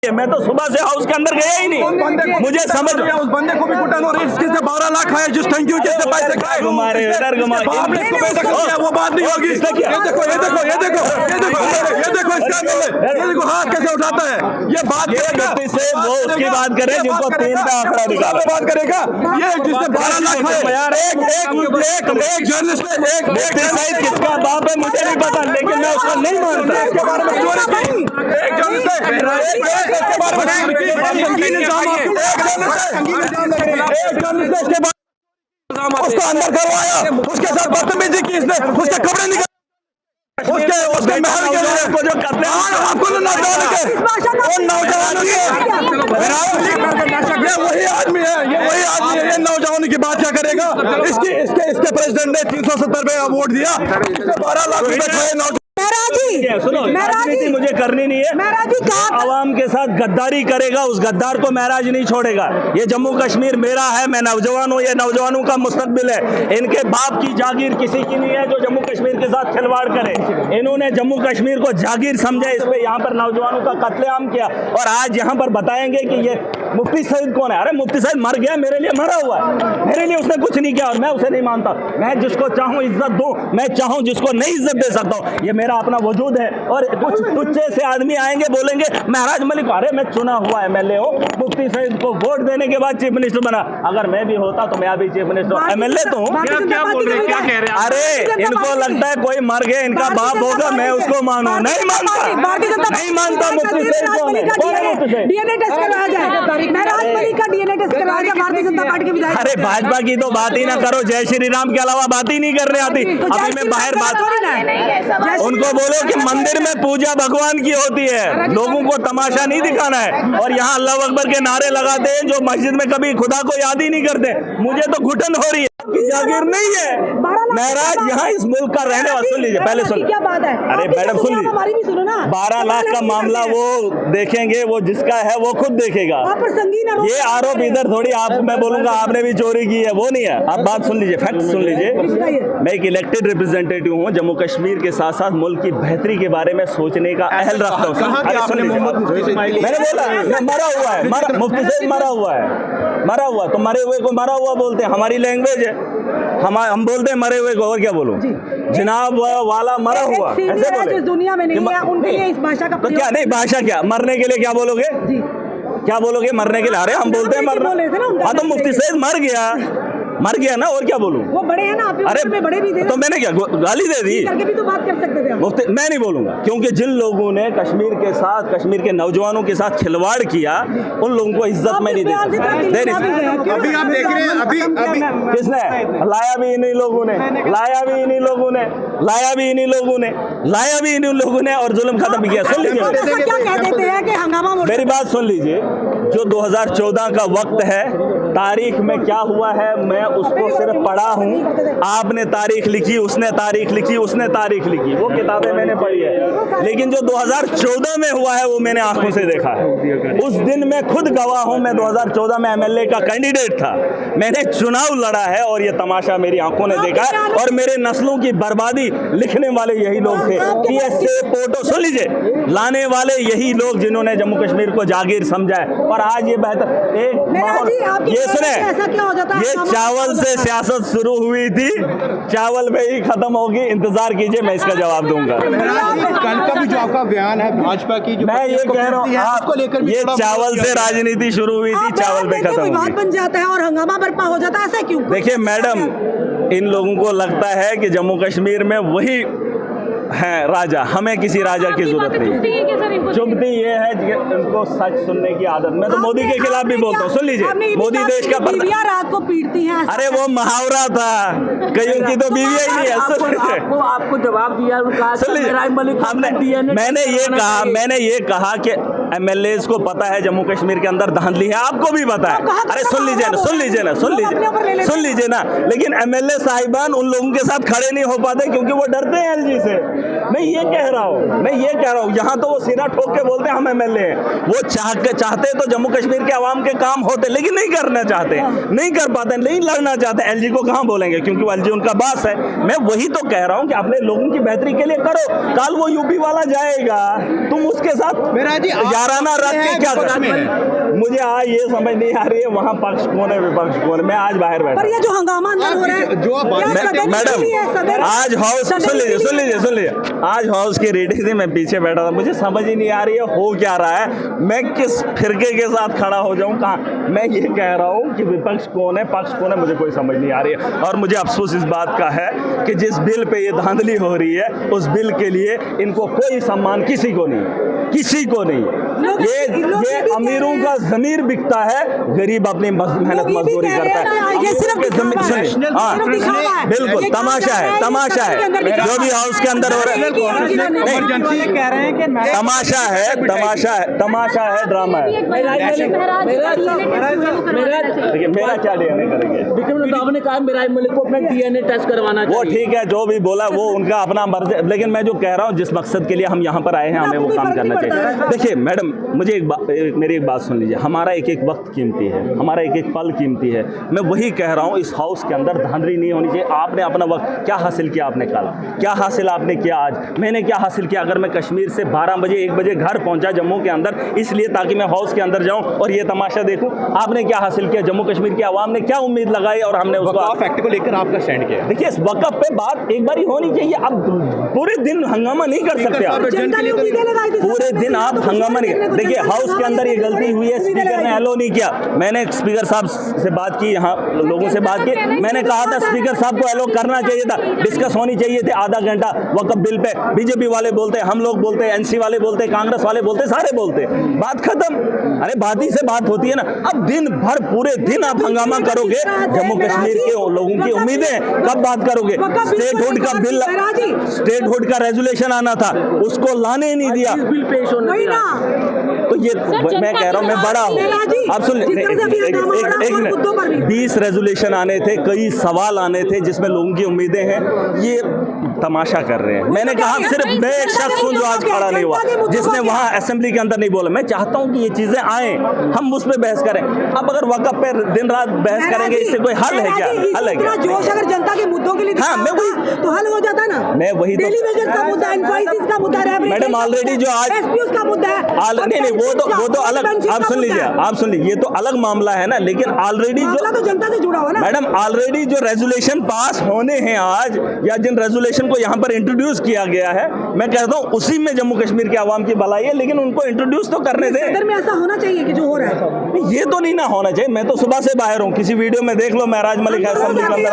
मैं तो सुबह से हाउस के अंदर गया ही नहीं। मुझे समझ उस बंदे को भी कुटन और किसने 12 लाख खाए, जिस थैंक यू किसने पैसे खाए, घुमारे इधर घुमारे वो बात नहीं होगी। ये देखो ये देखो ये देखो ये देखो ये देखो इसका ये देखो हाथ कैसे उठाता है। ये बात से वो उसकी बात करे जिनको 3 का आंकड़ा निकाला बात करेगा। ये जिसने 12 लाख खाए यार एक जर्नलिस्ट एक किसका बाप है मुझे नहीं पता, लेकिन मैं उसको नहीं मानता। इसके बारे में एक जर्नलिस्ट उसको अंदर करवाया, उसके साथ बदतमीजी की इसने, उसके कपड़े निकाले, उसके महल के लोगों को जो करते हैं आपको नौजवानों के ये वही आदमी है, ये नौजवानों की बात क्या करेगा। इसके प्रेसिडेंट ने 370 पे वोट दिया, 12 लाख रुपए खाए। सुनो, राजनीति मुझे करनी नहीं है। आवाम के साथ गद्दारी करेगा उस गद्दार को महराज नहीं छोड़ेगा। ये जम्मू कश्मीर मेरा है, मैं नौजवान हूँ, ये नौजवानों का मुस्तकबिल है। इनके बाप की जागीर किसी की नहीं है जो जम्मू कश्मीर के साथ खिलवाड़ करे। इन्होंने जम्मू कश्मीर को जागीर समझा, इस पे यहाँ पर नौजवानों का कत्लेआम किया, और आज यहाँ पर बताएंगे कि ये मुफ्ती सईद कौन है। अरे मुफ्ती सईद मर गया, मेरे लिए मरा हुआ है, मेरे लिए उसने कुछ नहीं किया और मैं उसे नहीं मानता। मैं जिसको चाहूँ इज्जत दूँ, मैं चाहूँ जिसको नहीं इज्जत दे सकता हूँ, ये मेरा अपना वजूद है। और कुछ तुच्छे से आदमी आएंगे बोलेंगे महराज मलिक, अरे मैं चुना हुआ एमएलए हूँ, मुफ्ती सईद को वोट देने के बाद चीफ मिनिस्टर बना। अगर मैं भी होता तो मैं अभी चीफ मिनिस्टर एमएलए तो हूँ। क्या बोल रहे हैं, क्या कह रहे हैं? अरे इनको लगता है कोई मर गया इनका बाप होगा, मैं उसको मानू, नहीं मानता, नहीं मानता। मुफ्ती सईद कौन है? डीएनए टेस्ट करवाया जाए, महराज मलिक का डीएनए टेस्ट करवाया जाए भारतीय जनता पार्टी के विधायक। अरे भाजपा की तो बात ही ना करो, जय श्री राम के अलावा बात ही नहीं करने आती। अभी मैं बाहर बात, उनको बोलो कि मंदिर में पूजा भगवान की होती है, लोगों को तमाशा नहीं दिखाना है। और यहाँ अल्लाह अकबर के नारे लगाते हैं जो मस्जिद में कभी खुदा को याद ही नहीं करते। मुझे तो घुटन हो रही है, जागीर नहीं है। महराज यहाँ इस मुल्क का रहने वाला, सुन लीजिए पहले सुन, क्या बात है अरे मैडम सुन लीजिए, 12 लाख का मामला वो देखेंगे, वो जिसका है वो खुद देखेगा। ये आरोप इधर थोड़ी आप मैं बोलूंगा आपने भी चोरी की है, वो नहीं है। आप बात सुन लीजिए, फैक्ट सुन लीजिए। मैं एक इलेक्टेड रिप्रेजेंटेटिव हूँ, जम्मू कश्मीर के साथ साथ मुल्क की बेहतरी के बारे में सोचने का अहल रखता हूँ। मैंने बोला मरा हुआ है, मुफ्ती सईद मरा हुआ है, मरा हुआ, तो मरे हुए को मरा हुआ बोलते हैं, हमारी लैंग्वेज है, हम बोलते हैं मरे हुए को, और क्या बोलूं, जनाब वाला मरा हुआ, ऐसे बोले दुनिया में नहीं है, उनके लिए इस भाषा का तो क्या नहीं, भाषा क्या, मरने के लिए क्या बोलोगे, क्या बोलोगे मरने के लिए? अरे हम बोलते हैं मरना, हाँ तो मुफ्ती सईद मर गया ना, और क्या बोलूं? वो बड़े हैं ना, आप अरे बड़े भी थे, तो मैंने क्या गाली दे दी? करके भी तो बात कर सकते थे मुफ्ती, मैं नहीं बोलूंगा, क्योंकि जिन लोगों ने कश्मीर के साथ, कश्मीर के नौजवानों के साथ खिलवाड़ किया, उन लोगों को इज्जत मैं नहीं दे सकता। अभी आप देख रहे हैं, अभी किसने लाया भी इन्हीं लोगों ने, लाया भी इन्हीं लोगों ने, लाया भी इन्हीं लोगों ने, लाया भी इन्हीं लोगों ने, और जुल्म खत्म किया। सुन लीजिए, क्या कह देते हैं कि हंगामा, मेरी बात सुन लीजिए। जो 2014 का वक्त है, तारीख में क्या हुआ है मैं उसको सिर्फ पढ़ा हूँ। आपने तारीख लिखी, उसने तारीख लिखी, उसने तारीख लिखी, वो किताबें मैंने पढ़ी है, लेकिन जो 2014 में हुआ है वो मैंने आंखों से देखा है। उस दिन मैं खुद गवाह हूँ, मैं 2014 में एमएलए का कैंडिडेट था, मैंने चुनाव लड़ा है, और ये तमाशा मेरी आंखों ने देखा है। और मेरे नस्लों की बर्बादी लिखने वाले यही लोग थे, PSA फोटो सुन लीजिए, लाने वाले यही लोग जिन्होंने जम्मू कश्मीर को जागीर समझा है। और आज ये बेहतर एक ये सुने, ये चावल से सियासत शुरू हुई थी, चावल पे ही खत्म होगी, इंतजार कीजिए, मैं इसका जवाब दूंगा। कल का भी जो आपका बयान है भाजपा की, जो मैं ये कह रहा हूँ, आपको लेकर ये चावल से राजनीति शुरू हुई थी, चावल पे खत्म होगी, बन जाता है और हंगामा बर्पा हो जाता है, ऐसा क्यों? देखिए मैडम, इन लोगों को लगता है कि जम्मू कश्मीर में वही है राजा, हमें किसी राजा की जरूरत नहीं। चुभती ये है कि उनको सच सुनने की आदत। मैं तो मोदी के खिलाफ भी बोलता हूँ, सुन लीजिए, मोदी देश का रात को पीटती हैं। अरे वो मुहावरा था, कईयों की तो बीवी ही नहीं है। आपको जवाब दिया, मैंने ये कहा कि एमएलएज को पता है जम्मू कश्मीर के अंदर धांधली है, आपको भी पता है। अरे सुन लीजिए ना, लेकिन एमएलए साहिबान उन लोगों के साथ खड़े नहीं हो पाते क्योंकि वो डरते हैं एलजी से। मैं ये कह रहा हूँ, यहाँ तो वो सीना ठोक के बोलते हैं हम एमएलए हैं। वो चाहते तो जम्मू कश्मीर के आवाम के काम होते, लेकिन नहीं करना चाहते, नहीं कर पाते, नहीं लड़ना चाहते। एलजी को कहाँ बोलेंगे, क्योंकि वो एलजी उनका बास है। मैं वही तो कह रहा हूँ कि अपने लोगों की बेहतरी के लिए करो। कल वो यूपी वाला जाएगा, तुम उसके साथ याराना रख के क्या मुझे आज ये समझ नहीं आ रही है वहाँ पक्ष कौन है विपक्ष कौन है। मैं आज बाहर बैठा पर ये जो हंगामा अंदर हो रहा है मैडम आज हाउस सुन लीजिए आज हाउस की रीडिंग थी, मैं पीछे बैठा था, मुझे समझ ही नहीं आ रही है हो क्या रहा है, मैं किस फिरके के साथ खड़ा हो जाऊं कहाँ। मैं ये कह रहा हूँ कि विपक्ष कौन है पक्ष कौन है मुझे कोई समझ नहीं आ रही है। और मुझे अफसोस इस बात का है कि जिस बिल पे ये धांधली हो रही है उस बिल के लिए इनको कोई सम्मान किसी को नहीं। ये अमीरों का ज़मीर बिकता है, गरीब अपनी मेहनत मजदूरी करता है। ये सिर्फ बिल्कुल तमाशा है जो भी हाउस के अंदर हो रहा है, कह रहे हैं कि तमाशा है, ड्रामा है। देखिए मेरा क्या डीएनए करेंगे, विक्रम ने कहा मेराज मलिक को अपना डीएनए टेस्ट करवाना वो ठीक है जो भी बोला वो उनका अपना मर्जी, लेकिन मैं जो कह रहा हूँ जिस मकसद के लिए हम यहाँ पर आए हैं हमें वो काम करना चाहिए। देखिए मैडम मुझे मेरी एक बात सुन लीजिए, हमारा एक एक वक्त कीमती है, हमारा एक एक पल कीमती है। मैं वही कह रहा हूँ इस हाउस के अंदर धांधली नहीं होनी चाहिए। आपने अपना वक्त क्या हासिल किया, आपने कल क्या हासिल आपने किया, आज मैंने क्या हासिल किया। अगर मैं कश्मीर से 12 बजे 1 बजे घर पहुंचा जम्मू के अंदर इसलिए ताकि मैं हाउस के अंदर जाऊं और ये तमाशा देखूं, आपने क्या हासिल किया, जम्मू कश्मीर की आवाम ने क्या उम्मीद लगाई और हमने उसको फैक्ट को लेकर आपका स्टैंड किया। देखिए इस वक़्त पे बात एक बार ही होनी चाहिए। अब पूरे दिन हंगामा नहीं कर सकते आप, पूरे दिन आप हंगामा नहीं। देखिए हाउस के अंदर ये गलती हुई है, स्पीकर ने एलो नहीं किया। मैंने स्पीकर साहब से बात की, यहाँ लोगों से बात की, मैंने कहा था स्पीकर साहब को एलो करना चाहिए था, डिस्कस होनी चाहिए थी आधा घंटा वक्फ बिल पे। बीजेपी वाले बोलते हैं, हम लोग बोलते हैं, एनसी वाले बोलते हैं, कांग्रेस वाले बोलते हैं, सारे बोलते हैं, बात खत्म। अरे बात ही से बात होती है ना। अब दिन भर पूरे दिन आप हंगामा करोगे, जम्मू कश्मीर के लोगों की उम्मीदें कब बात करोगे। स्टेटहुड का बिल, स्टेटहुड का रेजोल्यूशन आना था, उसको लाने ही नहीं दिया। बिल पेश होने दिया। तो ये मैं कह रहा हूँ मैं बड़ा हूँ। आप सुन एक मिनट, 20 रेजोल्यूशन आने थे, कई सवाल आने थे जिसमें लोगों की उम्मीदें हैं, ये तमाशा कर रहे हैं। मैंने कहा सिर्फ मैं एक शख्स हूँ जो आज खड़ा नहीं हुआ, जिसने वहाँ असेंबली के अंदर नहीं बोला। मैं चाहता हूँ कि ये चीजें आए, हम उस पर बहस करें। अब अगर वक़्त पे दिन रात बहस करेंगे इससे कोई हल है क्या? हल है क्या? जोश अगर जनता के मुद्दों के लिए हाँ मैं वही तो हल हो जाता ना। मैं वही तो का मुद्दा, इन्फोसिस का मुद्दा है मैडम, ऑलरेडी जो आज का मुद्दा है, नहीं वो तो अलग, आप सुन लीजिए ये तो अलग मामला है ना। लेकिन ऑलरेडी जो तो जनता से जुड़ा हुआ ना मैडम, ऑलरेडी जो रेजोल्यूशन पास होने हैं आज, या जिन रेजोल्यूशन को यहाँ पर इंट्रोड्यूस किया गया है, मैं कहता हूँ उसी में जम्मू कश्मीर के आवाम की भलाई है, लेकिन उनको इंट्रोड्यूस तो करने दें। सदर में ऐसा होना चाहिए कि जो हो रहा है ये तो नहीं ना होना चाहिए। मैं तो सुबह से बाहर हूँ, किसी वीडियो में देख लो, महराज मलिक है असेंबली के अंदर।